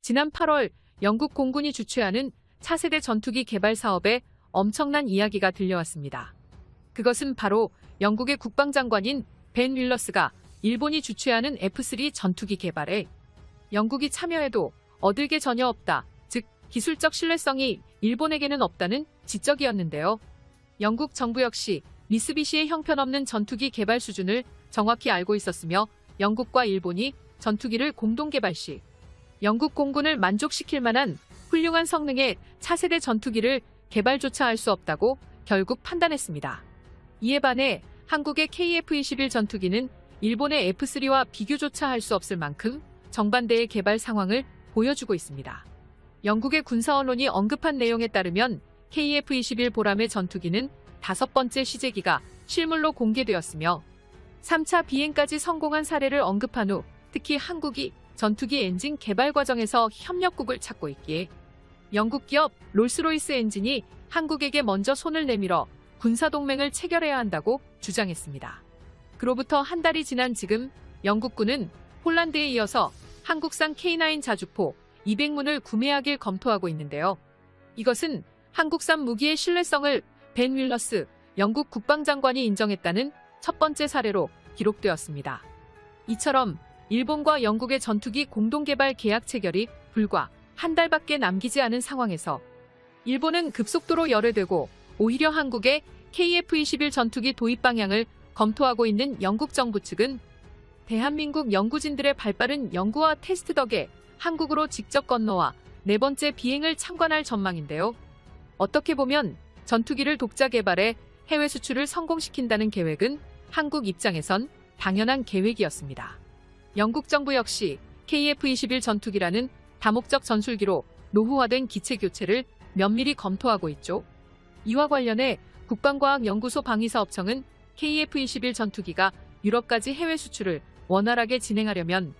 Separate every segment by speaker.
Speaker 1: 지난 8월 영국 공군이 주최하는 차세대 전투기 개발 사업에 엄청난 이야기가 들려왔습니다. 그것은 바로 영국의 국방장관인 벤 윌러스가 일본이 주최하는 F3 전투기 개발에 영국이 참여해도 얻을 게 전혀 없다, 즉 기술적 신뢰성이 일본에게는 없다는 지적이었는데요. 영국 정부 역시 미쓰비시의 형편없는 전투기 개발 수준을 정확히 알고 있었으며 영국과 일본이 전투기를 공동 개발 시 영국 공군을 만족시킬 만한 훌륭한 성능의 차세대 전투기를 개발조차 할 수 없다고 결국 판단했습니다. 이에 반해 한국의 KF-21 전투기는 일본의 F3와 비교조차 할 수 없을 만큼 정반대의 개발 상황을 보여주고 있습니다. 영국의 군사 언론이 언급한 내용에 따르면 KF-21 보람의 전투기는 5번째 시제기가 실물로 공개되었으며 3차 비행까지 성공한 사례를 언급한 후 특히 한국이 전투기 엔진 개발 과정에서 협력국을 찾고 있기에 영국 기업 롤스로이스 엔진이 한국에게 먼저 손을 내밀어 군사동맹을 체결해야 한다고 주장했습니다. 그로부터 한 달이 지난 지금 영국군은 폴란드에 이어서 한국산 K9 자주포 200문을 구매하길 검토하고 있는데요. 이것은 한국산 무기의 신뢰성을 벤 윌러스 영국 국방장관이 인정했다는 첫 번째 사례로 기록되었습니다. 이처럼 일본과 영국의 전투기 공동개발 계약 체결이 불과 한 달밖에 남기지 않은 상황에서 일본은 급속도로 열애되고 오히려 한국의 KF-21 전투기 도입 방향을 검토하고 있는 영국 정부 측은 대한민국 연구진들의 발빠른 연구와 테스트 덕에 한국으로 직접 건너와 4번째 비행을 참관할 전망인데요. 어떻게 보면 전투기를 독자 개발해 해외 수출을 성공시킨다는 계획은 한국 입장에선 당연한 계획이었습니다. 영국 정부 역시 KF-21 전투기라는 다목적 전술기로 노후화된 기체 교체를 면밀히 검토하고 있죠. 이와 관련해 국방과학연구소 방위사업청은 KF-21 전투기가 유럽까지 해외 수출을 원활하게 진행하려면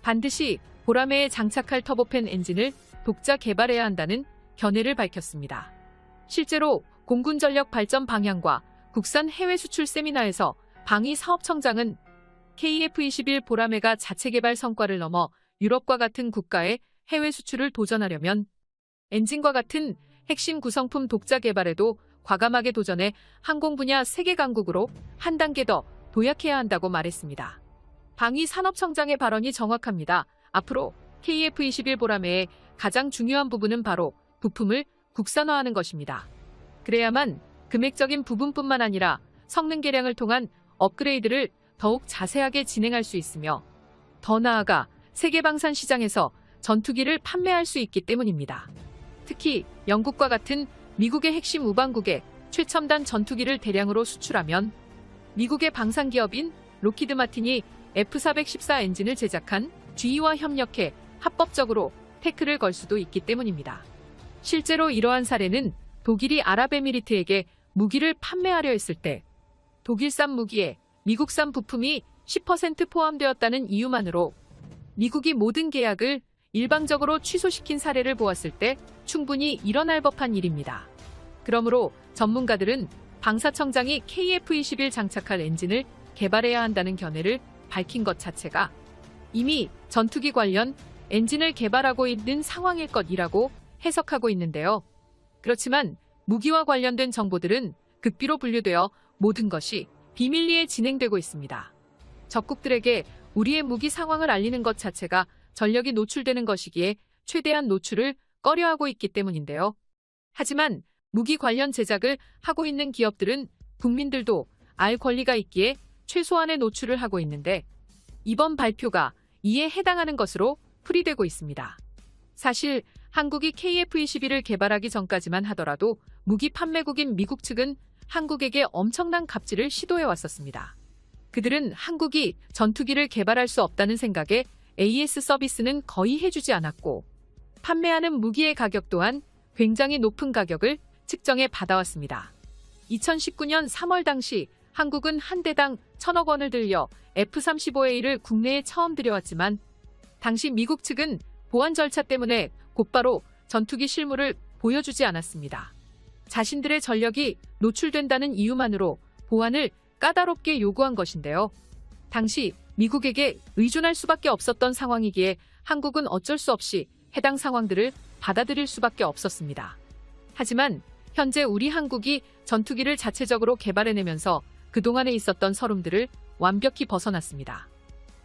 Speaker 1: 반드시 보라매에 장착할 터보팬 엔진을 독자 개발해야 한다는 견해를 밝혔습니다. 실제로 공군전력 발전 방향과 국산 해외 수출 세미나에서 방위사업청장은 KF-21 보라매가 자체 개발 성과를 넘어 유럽과 같은 국가의 해외 수출을 도전하려면 엔진과 같은 핵심 구성품 독자 개발에도 과감하게 도전해 항공 분야 세계 강국으로 한 단계 더 도약해야 한다고 말했습니다. 방위산업청장의 발언이 정확합니다. 앞으로 KF-21 보라매의 가장 중요한 부분은 바로 부품을 국산화하는 것입니다. 그래야만 금액적인 부분뿐만 아니라 성능 개량을 통한 업그레이드를 더욱 자세하게 진행할 수 있으며 더 나아가 세계 방산 시장에서 전투기를 판매할 수 있기 때문입니다. 특히 영국과 같은 미국의 핵심 우방국에 최첨단 전투기를 대량으로 수출하면 미국의 방산 기업인 록히드 마틴이 F414 엔진을 제작한 GE와 협력해 합법적으로 태클을 걸 수도 있기 때문입니다. 실제로 이러한 사례는 독일이 아랍에미리트에게 무기를 판매하려 했을 때 독일산 무기에 미국산 부품이 10% 포함되었다는 이유만으로 미국이 모든 계약을 일방적으로 취소시킨 사례를 보았을 때 충분히 일어날 법한 일입니다. 그러므로 전문가들은 방사청장이 KF-21 장착할 엔진을 개발해야 한다는 견해를 밝힌 것 자체가 이미 전투기 관련 엔진을 개발하고 있는 상황일 것이라고 해석하고 있는데요. 그렇지만 무기와 관련된 정보들은 극비로 분류되어 모든 것이 비밀리에 진행되고 있습니다. 적국들에게 우리의 무기 상황을 알리는 것 자체가 전력이 노출되는 것이기에 최대한 노출을 꺼려하고 있기 때문인데요. 하지만 무기 관련 제작을 하고 있는 기업들은 국민들도 알 권리가 있기에 최소한의 노출을 하고 있는데 이번 발표가 이에 해당하는 것으로 풀이되고 있습니다. 사실 한국이 KF-21을 개발하기 전까지만 하더라도 무기 판매국인 미국 측은 한국에게 엄청난 갑질을 시도해왔었습니다. 그들은 한국이 전투기를 개발할 수 없다는 생각에 AS 서비스는 거의 해주지 않았고 판매하는 무기의 가격 또한 굉장히 높은 가격을 측정해 받아왔습니다. 2019년 3월 당시 한국은 한 대당 1,000억 원을 들여 F-35A를 국내에 처음 들여왔지만 당시 미국 측은 보안 절차 때문에 곧바로 전투기 실물을 보여주지 않았습니다. 자신들의 전력이 노출된다는 이유만으로 보안을 까다롭게 요구한 것인데요. 당시 미국에게 의존할 수밖에 없었던 상황이기에 한국은 어쩔 수 없이 해당 상황들을 받아들일 수밖에 없었습니다. 하지만 현재 우리 한국이 전투기를 자체적으로 개발해내면서 그동안에 있었던 서름들을 완벽히 벗어났습니다.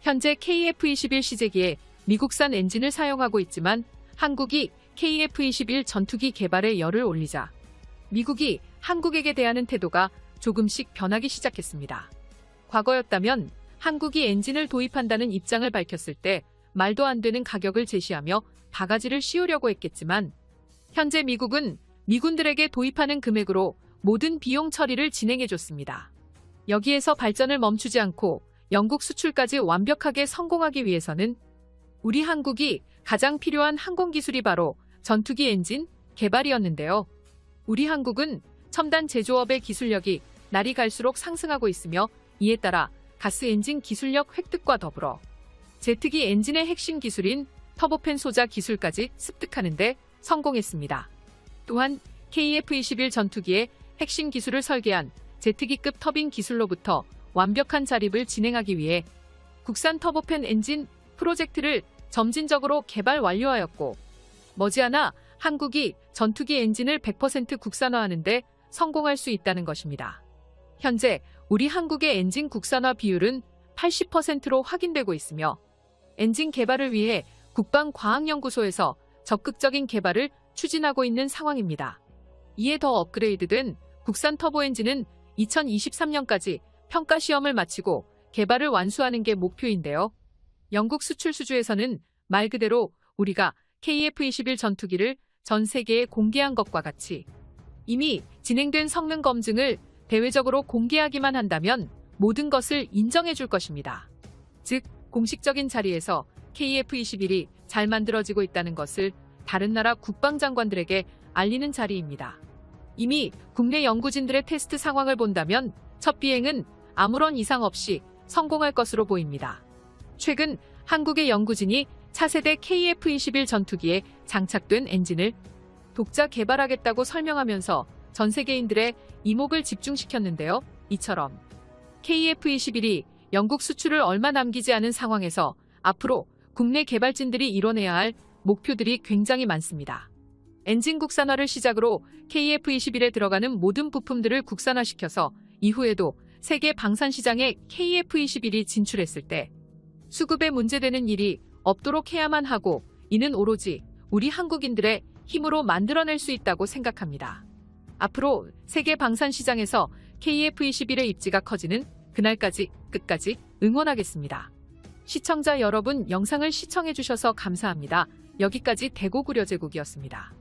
Speaker 1: 현재 KF-21 시제기에 미국산 엔진을 사용하고 있지만 한국이 KF-21 전투기 개발에 열을 올리자 미국이 한국에게 대하는 태도가 조금씩 변하기 시작했습니다. 과거였다면 한국이 엔진을 도입한다는 입장을 밝혔을 때 말도 안 되는 가격을 제시하며 바가지를 씌우려고 했겠지만 현재 미국은 미군들에게 도입하는 금액으로 모든 비용 처리를 진행해줬습니다. 여기에서 발전을 멈추지 않고 영국 수출까지 완벽하게 성공하기 위해서는 우리 한국이 가장 필요한 항공기술이 바로 전투기 엔진 개발이었는데요. 우리 한국은 첨단 제조업의 기술력이 날이 갈수록 상승하고 있으며 이에 따라 가스 엔진 기술력 획득과 더불어 제트기 엔진의 핵심 기술인 터보팬 소자 기술까지 습득하는 데 성공했습니다. 또한 KF-21 전투기의 핵심 기술을 설계한 제트기급 터빈 기술로부터 완벽한 자립을 진행하기 위해 국산 터보팬 엔진 프로젝트를 점진적으로 개발 완료하였고 머지않아 한국이 전투기 엔진을 100% 국산화하는 데 성공할 수 있다는 것입니다. 현재 우리 한국의 엔진 국산화 비율은 80%로 확인되고 있으며 엔진 개발을 위해 국방과학연구소에서 적극적인 개발을 추진하고 있는 상황입니다. 이에 더 업그레이드된 국산 터보 엔진은 2023년까지 평가 시험을 마치고 개발을 완수하는 게 목표인데요. 영국 수출 수주에서는 말 그대로 우리가 KF-21 전투기를 전 세계에 공개한 것과 같이 이미 진행된 성능 검증을 대외적으로 공개하기만 한다면 모든 것을 인정해 줄 것입니다. 즉, 공식적인 자리에서 KF-21이 잘 만들어지고 있다는 것을 다른 나라 국방장관들에게 알리는 자리입니다. 이미 국내 연구진들의 테스트 상황을 본다면 첫 비행은 아무런 이상 없이 성공할 것으로 보입니다. 최근 한국의 연구진이 차세대 KF-21 전투기에 장착된 엔진을 독자 개발하겠다고 설명하면서 전 세계인들의 이목을 집중시켰는데요. 이처럼 KF-21이 영국 수출을 얼마 남기지 않은 상황에서 앞으로 국내 개발진들이 이뤄내야 할 목표들이 굉장히 많습니다. 엔진 국산화를 시작으로 KF-21에 들어가는 모든 부품들을 국산화시켜서 이후에도 세계 방산 시장에 KF-21이 진출했을 때 수급에 문제되는 일이 없도록 해야만 하고 이는 오로지 우리 한국인들의 힘으로 만들어낼 수 있다고 생각합니다. 앞으로 세계 방산 시장에서 KF-21의 입지가 커지는 그날까지 끝까지 응원하겠습니다. 시청자 여러분, 영상을 시청해주셔서 감사합니다. 여기까지 대고구려제국이었습니다.